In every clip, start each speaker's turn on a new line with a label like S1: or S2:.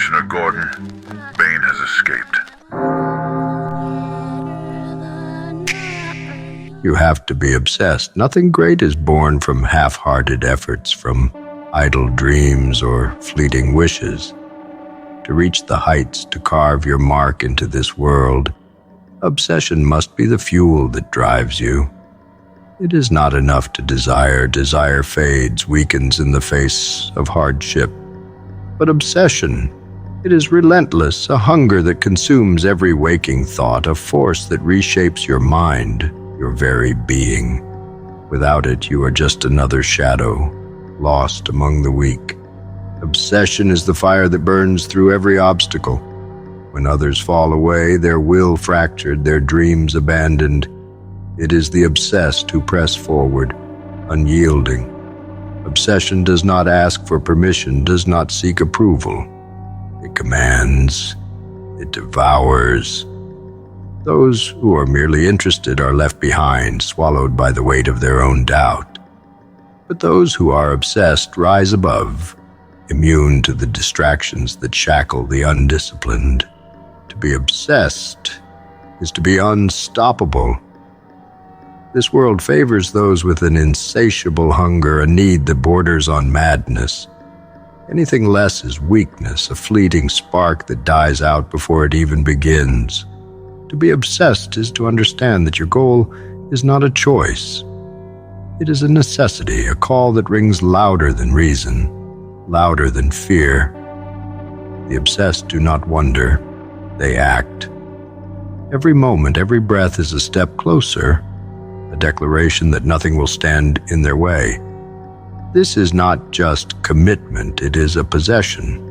S1: Commissioner Gordon, Bane has escaped.
S2: You have to be obsessed. Nothing great is born from half-hearted efforts, from idle dreams or fleeting wishes. To reach the heights, to carve your mark into this world, obsession must be the fuel that drives you. It is not enough to desire. Desire fades, weakens in the face of hardship. But obsession, it is relentless, a hunger that consumes every waking thought, a force that reshapes your mind, your very being. Without it, you are just another shadow, lost among the weak. Obsession is the fire that burns through every obstacle. When others fall away, their will fractured, their dreams abandoned, it is the obsessed who press forward, unyielding. Obsession does not ask for permission, does not seek approval. It commands, it devours. Those who are merely interested are left behind, swallowed by the weight of their own doubt. But those who are obsessed rise above, immune to the distractions that shackle the undisciplined. To be obsessed is to be unstoppable. This world favors those with an insatiable hunger, a need that borders on madness. Anything less is weakness, a fleeting spark that dies out before it even begins. To be obsessed is to understand that your goal is not a choice. It is a necessity, a call that rings louder than reason, louder than fear. The obsessed do not wonder, they act. Every moment, every breath is a step closer, a declaration that nothing will stand in their way. This is not just commitment, it is a possession.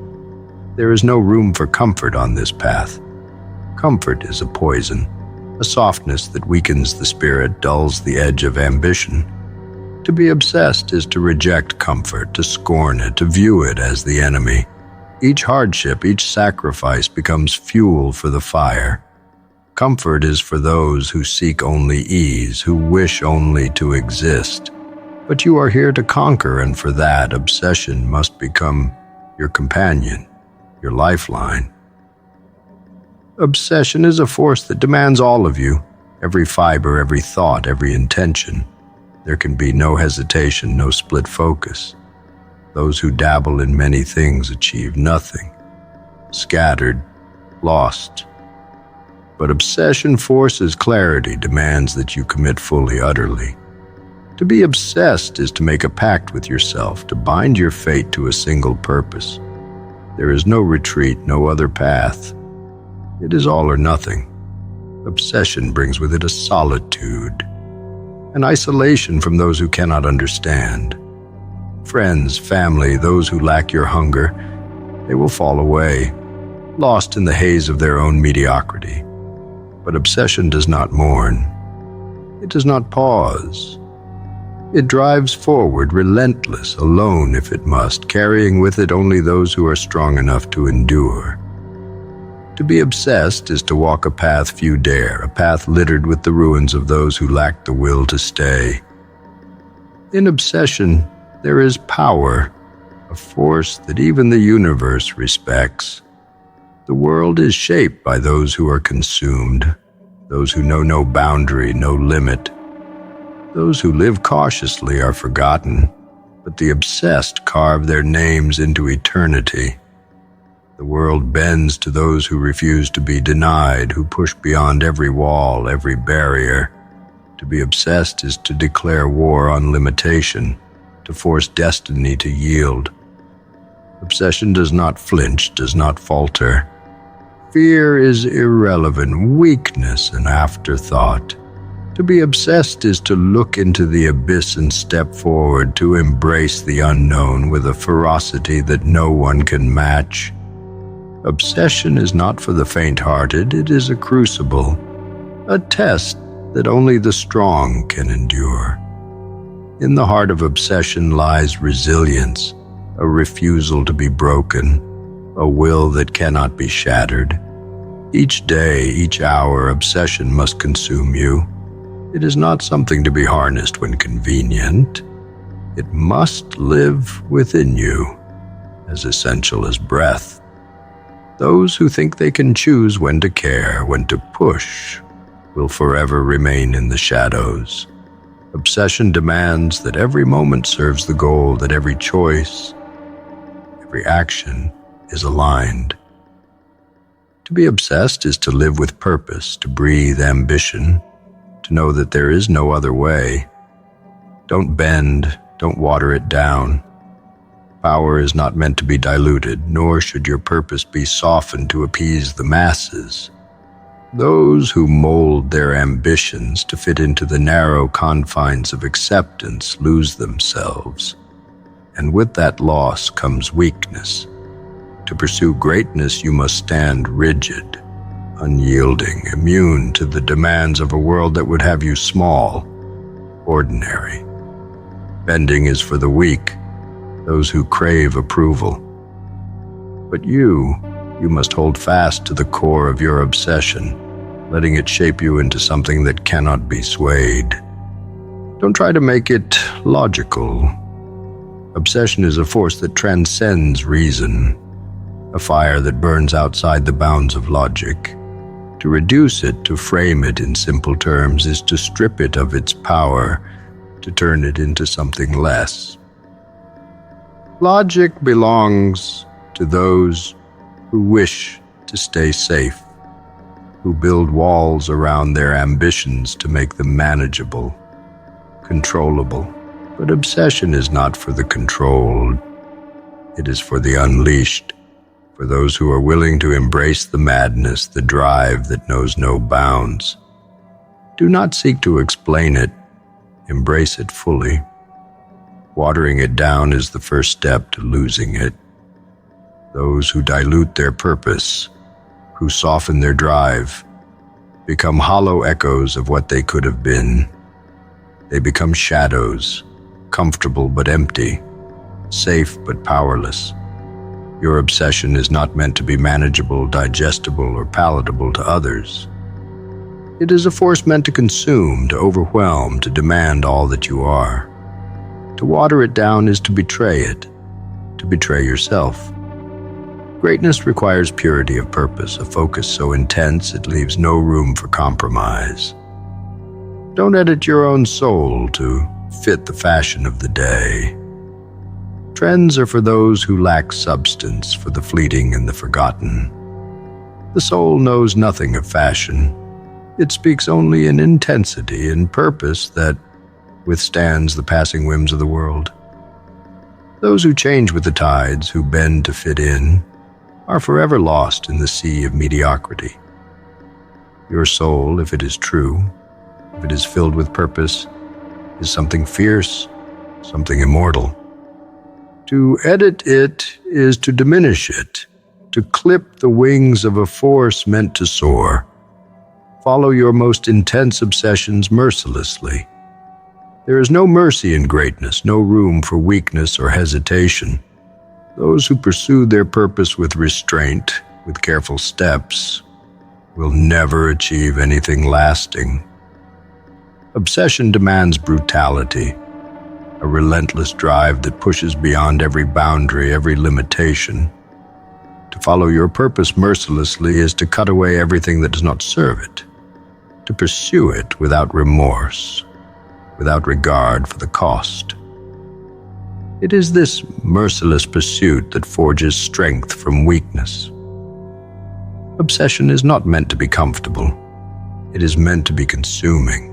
S2: There is no room for comfort on this path. Comfort is a poison, a softness that weakens the spirit, dulls the edge of ambition. To be obsessed is to reject comfort, to scorn it, to view it as the enemy. Each hardship, each sacrifice becomes fuel for the fire. Comfort is for those who seek only ease, who wish only to exist. But you are here to conquer, and for that, obsession must become your companion, your lifeline. Obsession is a force that demands all of you, every fiber, every thought, every intention. There can be no hesitation, no split focus. Those who dabble in many things achieve nothing, scattered, lost. But obsession forces clarity, demands that you commit fully, utterly. To be obsessed is to make a pact with yourself, to bind your fate to a single purpose. There is no retreat, no other path. It is all or nothing. Obsession brings with it a solitude, an isolation from those who cannot understand. Friends, family, those who lack your hunger, they will fall away, lost in the haze of their own mediocrity. But obsession does not mourn. It does not pause. It drives forward, relentless, alone if it must, carrying with it only those who are strong enough to endure. To be obsessed is to walk a path few dare, a path littered with the ruins of those who lack the will to stay. In obsession, there is power, a force that even the universe respects. The world is shaped by those who are consumed, those who know no boundary, no limit. Those who live cautiously are forgotten, but the obsessed carve their names into eternity. The world bends to those who refuse to be denied, who push beyond every wall, every barrier. To be obsessed is to declare war on limitation, to force destiny to yield. Obsession does not flinch, does not falter. Fear is irrelevant, weakness an afterthought. To be obsessed is to look into the abyss and step forward, to embrace the unknown with a ferocity that no one can match. Obsession is not for the faint-hearted, it is a crucible, a test that only the strong can endure. In the heart of obsession lies resilience, a refusal to be broken, a will that cannot be shattered. Each day, each hour, obsession must consume you. It is not something to be harnessed when convenient. It must live within you, as essential as breath. Those who think they can choose when to care, when to push, will forever remain in the shadows. Obsession demands that every moment serves the goal, that every choice, every action is aligned. To be obsessed is to live with purpose, to breathe ambition, to know that there is no other way. Don't bend, don't water it down. Power is not meant to be diluted, nor should your purpose be softened to appease the masses. Those who mold their ambitions to fit into the narrow confines of acceptance lose themselves, and with that loss comes weakness. To pursue greatness, you must stand rigid, unyielding, immune to the demands of a world that would have you small, ordinary. Bending is for the weak, those who crave approval. But you must hold fast to the core of your obsession, letting it shape you into something that cannot be swayed. Don't try to make it logical. Obsession is a force that transcends reason, a fire that burns outside the bounds of logic. To reduce it, to frame it in simple terms, is to strip it of its power, to turn it into something less. Logic belongs to those who wish to stay safe, who build walls around their ambitions to make them manageable, controllable. But obsession is not for the controlled. It is for the unleashed, for those who are willing to embrace the madness, the drive that knows no bounds. Do not seek to explain it. Embrace it fully. Watering it down is the first step to losing it. Those who dilute their purpose, who soften their drive, become hollow echoes of what they could have been. They become shadows, comfortable but empty, safe but powerless. Your obsession is not meant to be manageable, digestible, or palatable to others. It is a force meant to consume, to overwhelm, to demand all that you are. To water it down is to betray it, to betray yourself. Greatness requires purity of purpose, a focus so intense it leaves no room for compromise. Don't edit your own soul to fit the fashion of the day. Trends are for those who lack substance, for the fleeting and the forgotten. The soul knows nothing of fashion. It speaks only in intensity and purpose that withstands the passing whims of the world. Those who change with the tides, who bend to fit in, are forever lost in the sea of mediocrity. Your soul, if it is true, if it is filled with purpose, is something fierce, something immortal. To edit it is to diminish it, to clip the wings of a force meant to soar. Follow your most intense obsessions mercilessly. There is no mercy in greatness, no room for weakness or hesitation. Those who pursue their purpose with restraint, with careful steps, will never achieve anything lasting. Obsession demands brutality, a relentless drive that pushes beyond every boundary, every limitation. To follow your purpose mercilessly is to cut away everything that does not serve it, to pursue it without remorse, without regard for the cost. It is this merciless pursuit that forges strength from weakness. Obsession is not meant to be comfortable. It is meant to be consuming.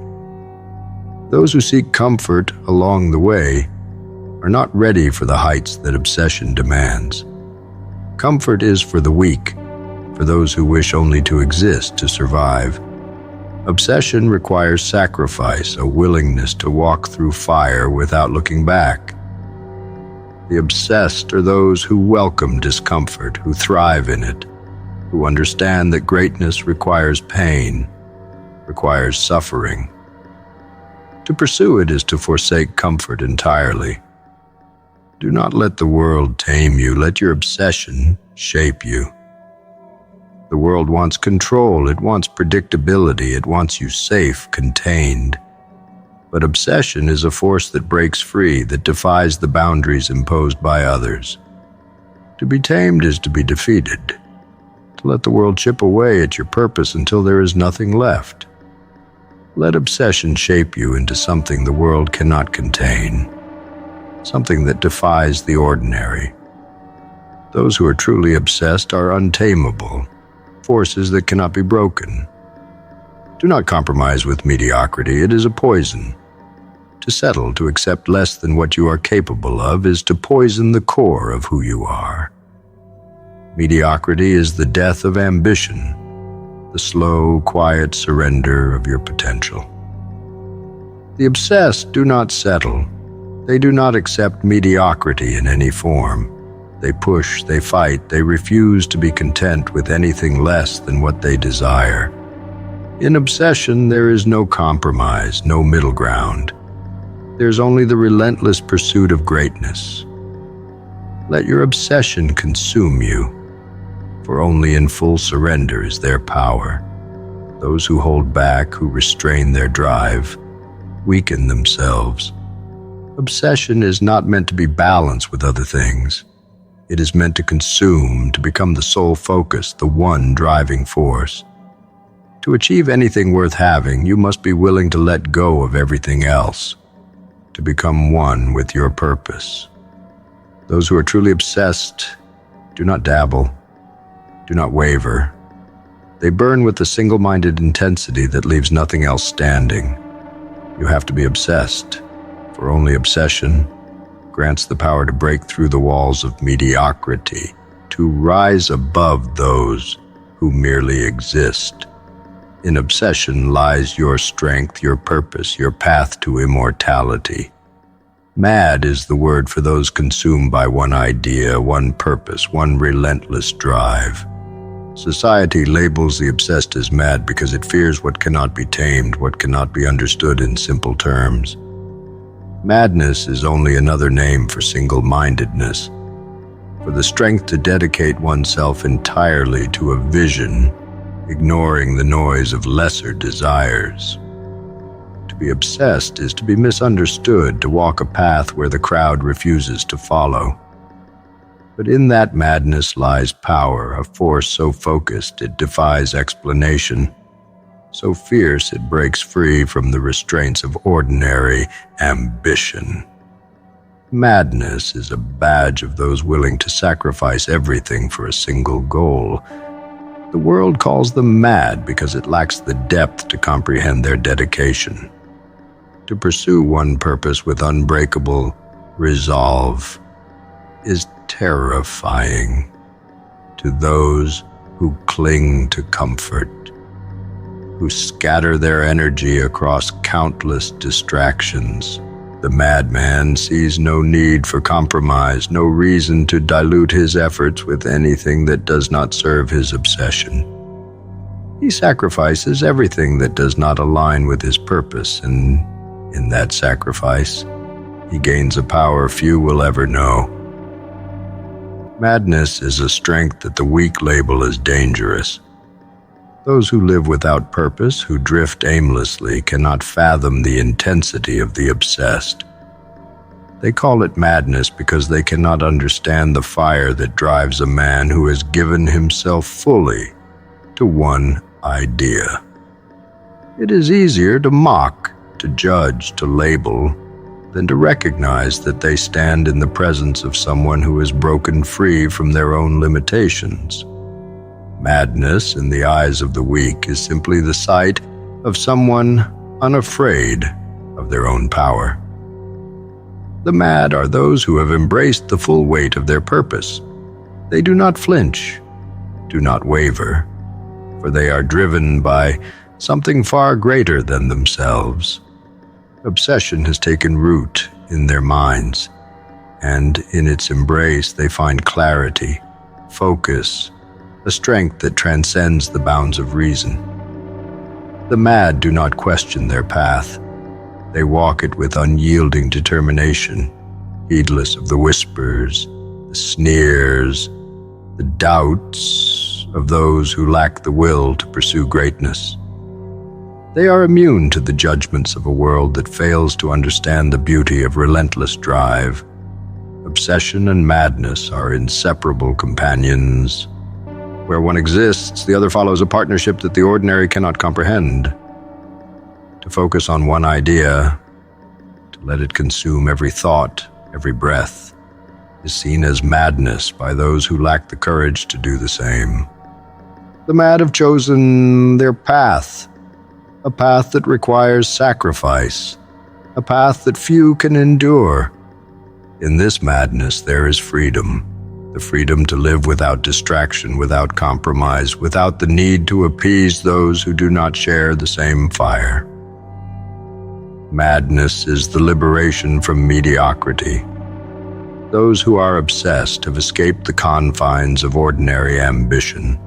S2: Those who seek comfort along the way are not ready for the heights that obsession demands. Comfort is for the weak, for those who wish only to exist, to survive. Obsession requires sacrifice, a willingness to walk through fire without looking back. The obsessed are those who welcome discomfort, who thrive in it, who understand that greatness requires pain, requires suffering. To pursue it is to forsake comfort entirely. Do not let the world tame you. Let your obsession shape you. The world wants control. It wants predictability. It wants you safe, contained. But obsession is a force that breaks free, that defies the boundaries imposed by others. To be tamed is to be defeated. to let the world chip away at your purpose until there is nothing left. Let obsession shape you into something the world cannot contain, something that defies the ordinary. Those who are truly obsessed are untamable, forces that cannot be broken. Do not compromise with mediocrity. It is a poison. To settle, to accept less than what you are capable of, is to poison the core of who you are. Mediocrity is the death of ambition, the slow, quiet surrender of your potential. The obsessed do not settle. They do not accept mediocrity in any form. They push, they fight, they refuse to be content with anything less than what they desire. In obsession, there is no compromise, no middle ground. There's only the relentless pursuit of greatness. Let your obsession consume you, for only in full surrender is there power. Those who hold back, who restrain their drive, weaken themselves. Obsession is not meant to be balanced with other things. It is meant to consume, to become the sole focus, the one driving force. To achieve anything worth having, you must be willing to let go of everything else, to become one with your purpose. Those who are truly obsessed do not dabble, do not waver. They burn with a single-minded intensity that leaves nothing else standing. You have to be obsessed, for only obsession grants the power to break through the walls of mediocrity, to rise above those who merely exist. In obsession lies your strength, your purpose, your path to immortality. Mad is the word for those consumed by one idea, one purpose, one relentless drive. Society labels the obsessed as mad because it fears what cannot be tamed, what cannot be understood in simple terms. Madness is only another name for single-mindedness, for the strength to dedicate oneself entirely to a vision, ignoring the noise of lesser desires. To be obsessed is to be misunderstood, to walk a path where the crowd refuses to follow. But in that madness lies power, a force so focused it defies explanation, so fierce it breaks free from the restraints of ordinary ambition. Madness is a badge of those willing to sacrifice everything for a single goal. The world calls them mad because it lacks the depth to comprehend their dedication. To pursue one purpose with unbreakable resolve is terrifying to those who cling to comfort, who scatter their energy across countless distractions. The madman sees no need for compromise, no reason to dilute his efforts with anything that does not serve his obsession. He sacrifices everything that does not align with his purpose, and in that sacrifice, he gains a power few will ever know. Madness is a strength that the weak label as dangerous. Those who live without purpose, who drift aimlessly, cannot fathom the intensity of the obsessed. They call it madness because they cannot understand the fire that drives a man who has given himself fully to one idea. It is easier to mock, to judge, to label, than to recognize that they stand in the presence of someone who has broken free from their own limitations. Madness, in the eyes of the weak, is simply the sight of someone unafraid of their own power. The mad are those who have embraced the full weight of their purpose. They do not flinch, do not waver, for they are driven by something far greater than themselves. Obsession has taken root in their minds, and in its embrace they find clarity, focus, a strength that transcends the bounds of reason. The mad do not question their path. They walk it with unyielding determination, heedless of the whispers, the sneers, the doubts of those who lack the will to pursue greatness. They are immune to the judgments of a world that fails to understand the beauty of relentless drive. Obsession and madness are inseparable companions. Where one exists, the other follows a partnership that the ordinary cannot comprehend. To focus on one idea, to let it consume every thought, every breath, is seen as madness by those who lack the courage to do the same. The mad have chosen their path, a path that requires sacrifice, a path that few can endure. In this madness there is freedom, the freedom to live without distraction, without compromise, without the need to appease those who do not share the same fire. Madness is the liberation from mediocrity. Those who are obsessed have escaped the confines of ordinary ambition,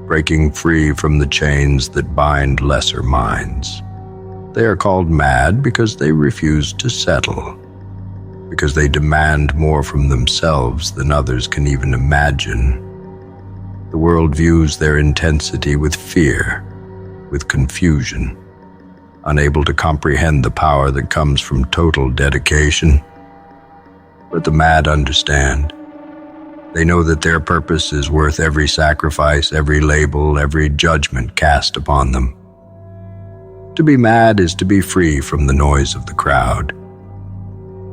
S2: breaking free from the chains that bind lesser minds. They are called mad because they refuse to settle, because they demand more from themselves than others can even imagine. The world views their intensity with fear, with confusion, unable to comprehend the power that comes from total dedication. But the mad understand. They know that their purpose is worth every sacrifice, every label, every judgment cast upon them. To be mad is to be free from the noise of the crowd.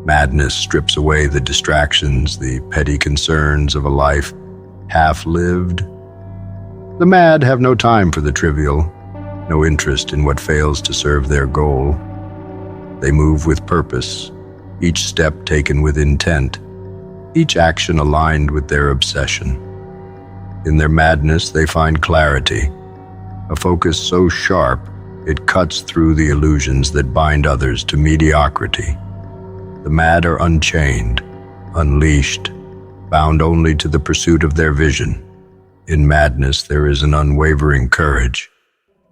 S2: Madness strips away the distractions, the petty concerns of a life half-lived. The mad have no time for the trivial, no interest in what fails to serve their goal. They move with purpose, each step taken with intent, each action aligned with their obsession. In their madness, they find clarity, a focus so sharp it cuts through the illusions that bind others to mediocrity. The mad are unchained, unleashed, bound only to the pursuit of their vision. In madness, there is an unwavering courage.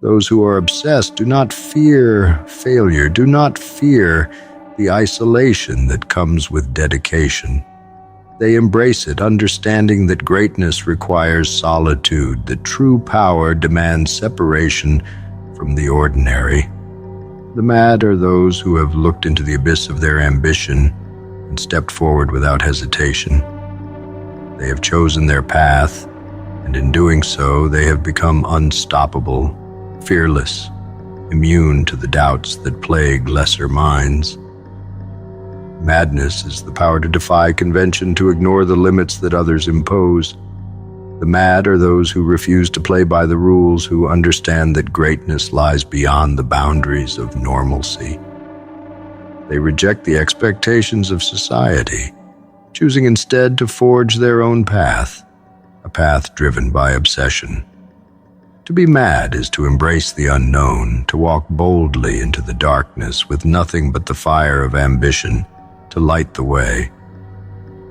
S2: Those who are obsessed do not fear failure, do not fear the isolation that comes with dedication. They embrace it, understanding that greatness requires solitude, that true power demands separation from the ordinary. The mad are those who have looked into the abyss of their ambition and stepped forward without hesitation. They have chosen their path, and in doing so, they have become unstoppable, fearless, immune to the doubts that plague lesser minds. Madness is the power to defy convention, to ignore the limits that others impose. The mad are those who refuse to play by the rules, who understand that greatness lies beyond the boundaries of normalcy. They reject the expectations of society, choosing instead to forge their own path, a path driven by obsession. To be mad is to embrace the unknown, to walk boldly into the darkness with nothing but the fire of ambition to light the way.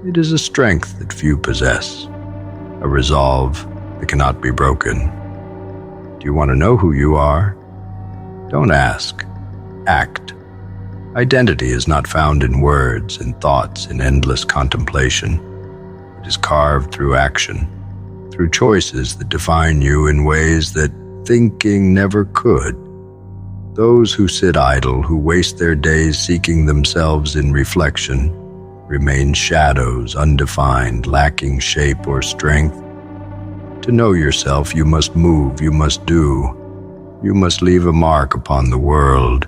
S2: It is a strength that few possess, a resolve that cannot be broken. Do you want to know who you are? Don't ask. Act. Identity is not found in words, in thoughts, in endless contemplation. It is carved through action, through choices that define you in ways that thinking never could. Those who sit idle, who waste their days seeking themselves in reflection, remain shadows, undefined, lacking shape or strength. To know yourself, you must move, you must do. You must leave a mark upon the world.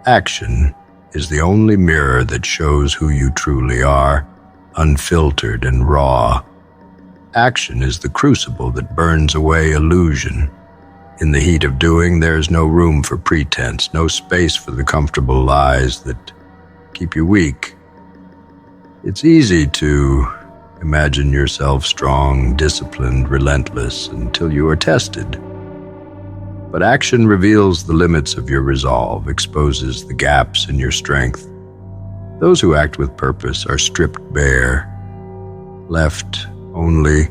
S2: Action is the only mirror that shows who you truly are, unfiltered and raw. Action is the crucible that burns away illusion. In the heat of doing, there is no room for pretense, no space for the comfortable lies that keep you weak. It's easy to imagine yourself strong, disciplined, relentless until you are tested. But action reveals the limits of your resolve, exposes the gaps in your strength. Those who act with purpose are stripped bare, left only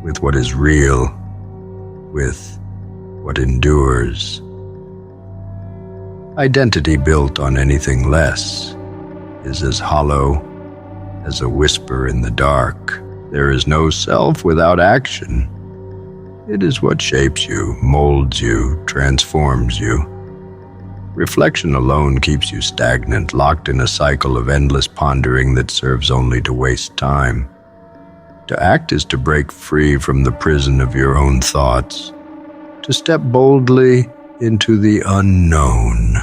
S2: with what is real, with what endures. Identity built on anything less is as hollow as a whisper in the dark. There is no self without action. It is what shapes you, molds you, transforms you. Reflection alone keeps you stagnant, locked in a cycle of endless pondering that serves only to waste time. To act is to break free from the prison of your own thoughts, to step boldly into the unknown.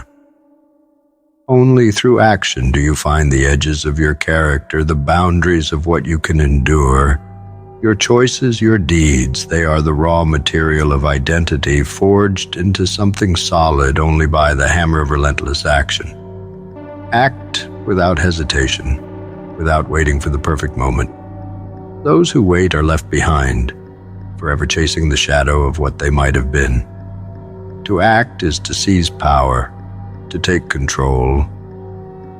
S2: Only through action do you find the edges of your character, the boundaries of what you can endure. Your choices, your deeds, they are the raw material of identity, forged into something solid only by the hammer of relentless action. Act without hesitation, without waiting for the perfect moment. Those who wait are left behind, forever chasing the shadow of what they might have been. To act is to seize power, to take control,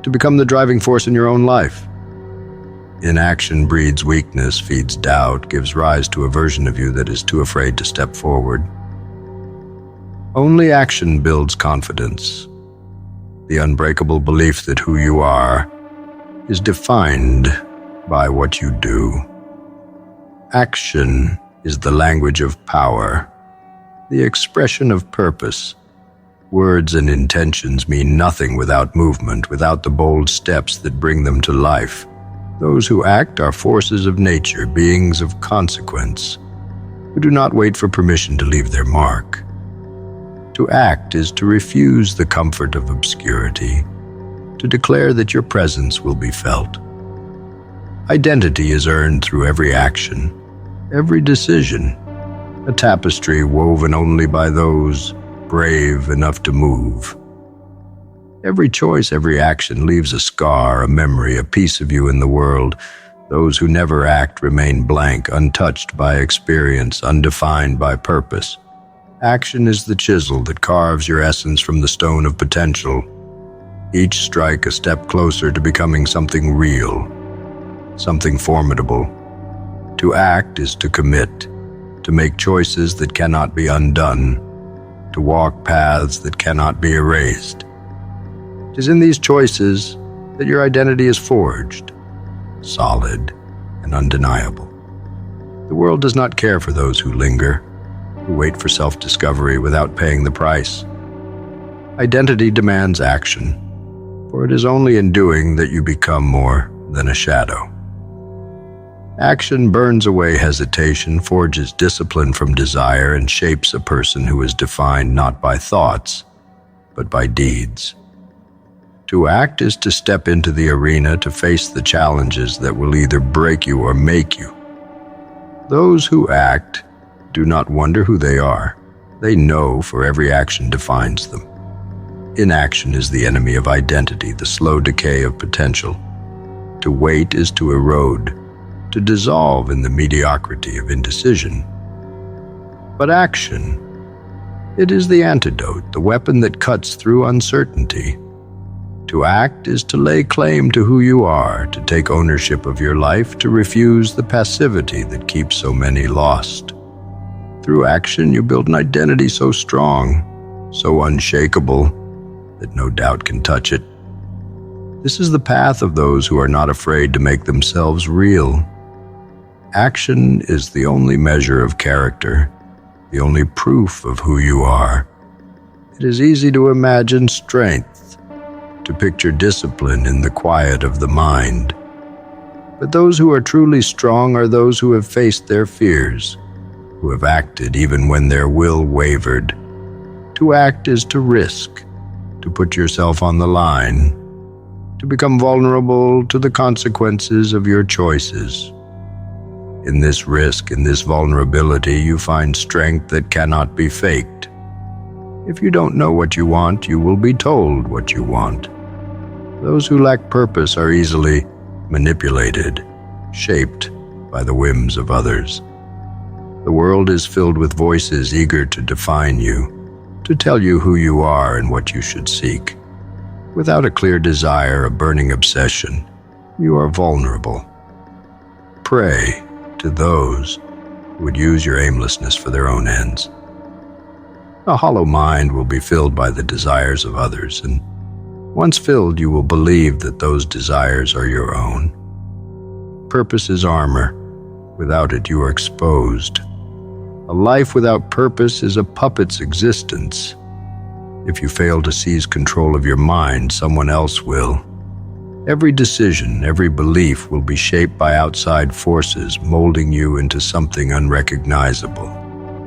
S2: to become the driving force in your own life. Inaction breeds weakness, feeds doubt, gives rise to a version of you that is too afraid to step forward. Only action builds confidence, the unbreakable belief that who you are is defined by what you do. Action is the language of power, the expression of purpose. Words and intentions mean nothing without movement, without the bold steps that bring them to life. Those who act are forces of nature, beings of consequence, who do not wait for permission to leave their mark. To act is to refuse the comfort of obscurity, to declare that your presence will be felt. Identity is earned through every action, every decision, a tapestry woven only by those brave enough to move. Every choice, every action leaves a scar, a memory, a piece of you in the world. Those who never act remain blank, untouched by experience, undefined by purpose. Action is the chisel that carves your essence from the stone of potential. Each strike a step closer to becoming something real, something formidable. To act is to commit, to make choices that cannot be undone, to walk paths that cannot be erased. It is in these choices that your identity is forged, solid and undeniable. The world does not care for those who linger, who wait for self-discovery without paying the price. Identity demands action, for it is only in doing that you become more than a shadow. Action burns away hesitation, forges discipline from desire, and shapes a person who is defined not by thoughts, but by deeds. To act is to step into the arena, to face the challenges that will either break you or make you. Those who act do not wonder who they are. They know, for every action defines them. Inaction is the enemy of identity, the slow decay of potential. To wait is to erode, to dissolve in the mediocrity of indecision. But action, it is the antidote, the weapon that cuts through uncertainty. To act is to lay claim to who you are, to take ownership of your life, to refuse the passivity that keeps so many lost. Through action, you build an identity so strong, so unshakable, that no doubt can touch it. This is the path of those who are not afraid to make themselves real. Action is the only measure of character, the only proof of who you are. It is easy to imagine strength, to picture discipline in the quiet of the mind. But those who are truly strong are those who have faced their fears, who have acted even when their will wavered. To act is to risk, to put yourself on the line, to become vulnerable to the consequences of your choices. In this risk, in this vulnerability, you find strength that cannot be faked. If you don't know what you want, you will be told what you want. Those who lack purpose are easily manipulated, shaped by the whims of others. The world is filled with voices eager to define you, to tell you who you are and what you should seek. Without a clear desire, a burning obsession, you are vulnerable. Pray to those who would use your aimlessness for their own ends. A hollow mind will be filled by the desires of others, and once filled, you will believe that those desires are your own. Purpose is armor. Without it, you are exposed. A life without purpose is a puppet's existence. If you fail to seize control of your mind, someone else will. Every decision, every belief will be shaped by outside forces, molding you into something unrecognizable.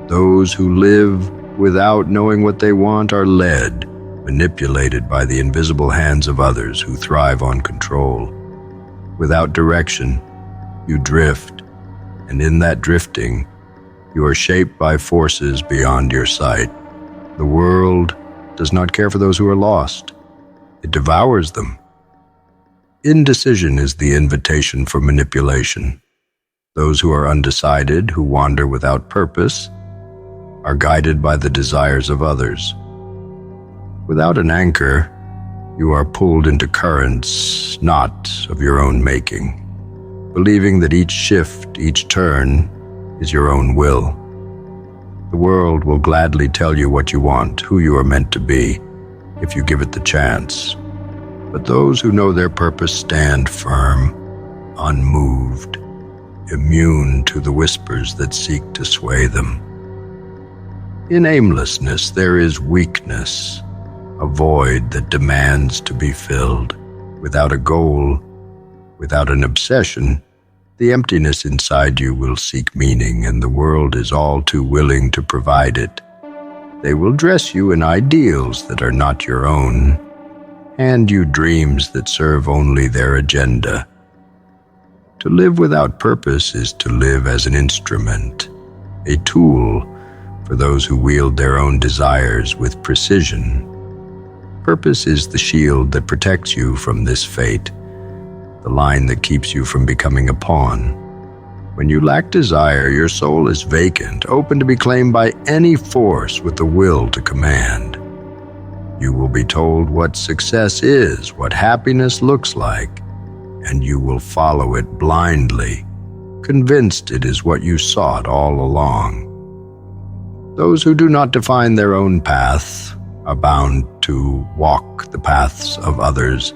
S2: Those who live without knowing what they want are led, manipulated by the invisible hands of others who thrive on control. Without direction, you drift, and in that drifting, you are shaped by forces beyond your sight. The world does not care for those who are lost. It devours them. Indecision is the invitation for manipulation. Those who are undecided, who wander without purpose, are guided by the desires of others. Without an anchor, you are pulled into currents not of your own making, believing that each shift, each turn, is your own will. The world will gladly tell you what you want, who you are meant to be, if you give it the chance. But those who know their purpose stand firm, unmoved, immune to the whispers that seek to sway them. In aimlessness there is weakness, a void that demands to be filled. Without a goal, without an obsession, the emptiness inside you will seek meaning, and the world is all too willing to provide it. They will dress you in ideals that are not your own, hand you dreams that serve only their agenda. To live without purpose is to live as an instrument, a tool for those who wield their own desires with precision. Purpose is the shield that protects you from this fate, the line that keeps you from becoming a pawn. When you lack desire, your soul is vacant, open to be claimed by any force with the will to command. You will be told what success is, what happiness looks like, and you will follow it blindly, convinced it is what you sought all along. Those who do not define their own path are bound to walk the paths of others,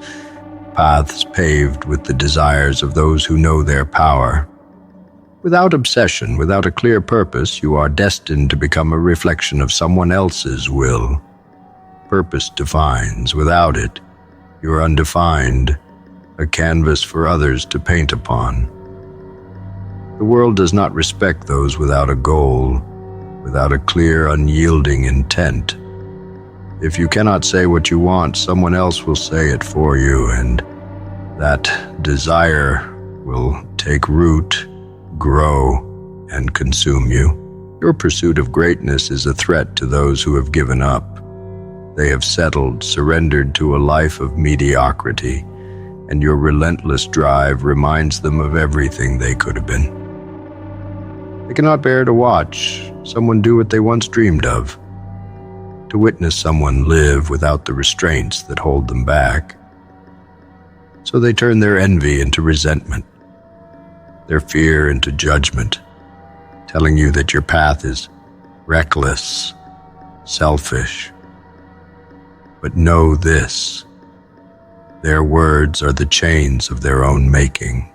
S2: paths paved with the desires of those who know their power. Without obsession, without a clear purpose, you are destined to become a reflection of someone else's will. Purpose defines. Without it, you are undefined, a canvas for others to paint upon. The world does not respect those without a goal, without a clear, unyielding intent. If you cannot say what you want, someone else will say it for you, and that desire will take root, grow, and consume you. Your pursuit of greatness is a threat to those who have given up. They have settled, surrendered to a life of mediocrity, and your relentless drive reminds them of everything they could have been. They cannot bear to watch someone do what they once dreamed of, to witness someone live without the restraints that hold them back. So they turn their envy into resentment, their fear into judgment, telling you that your path is reckless, selfish. But know this: their words are the chains of their own making.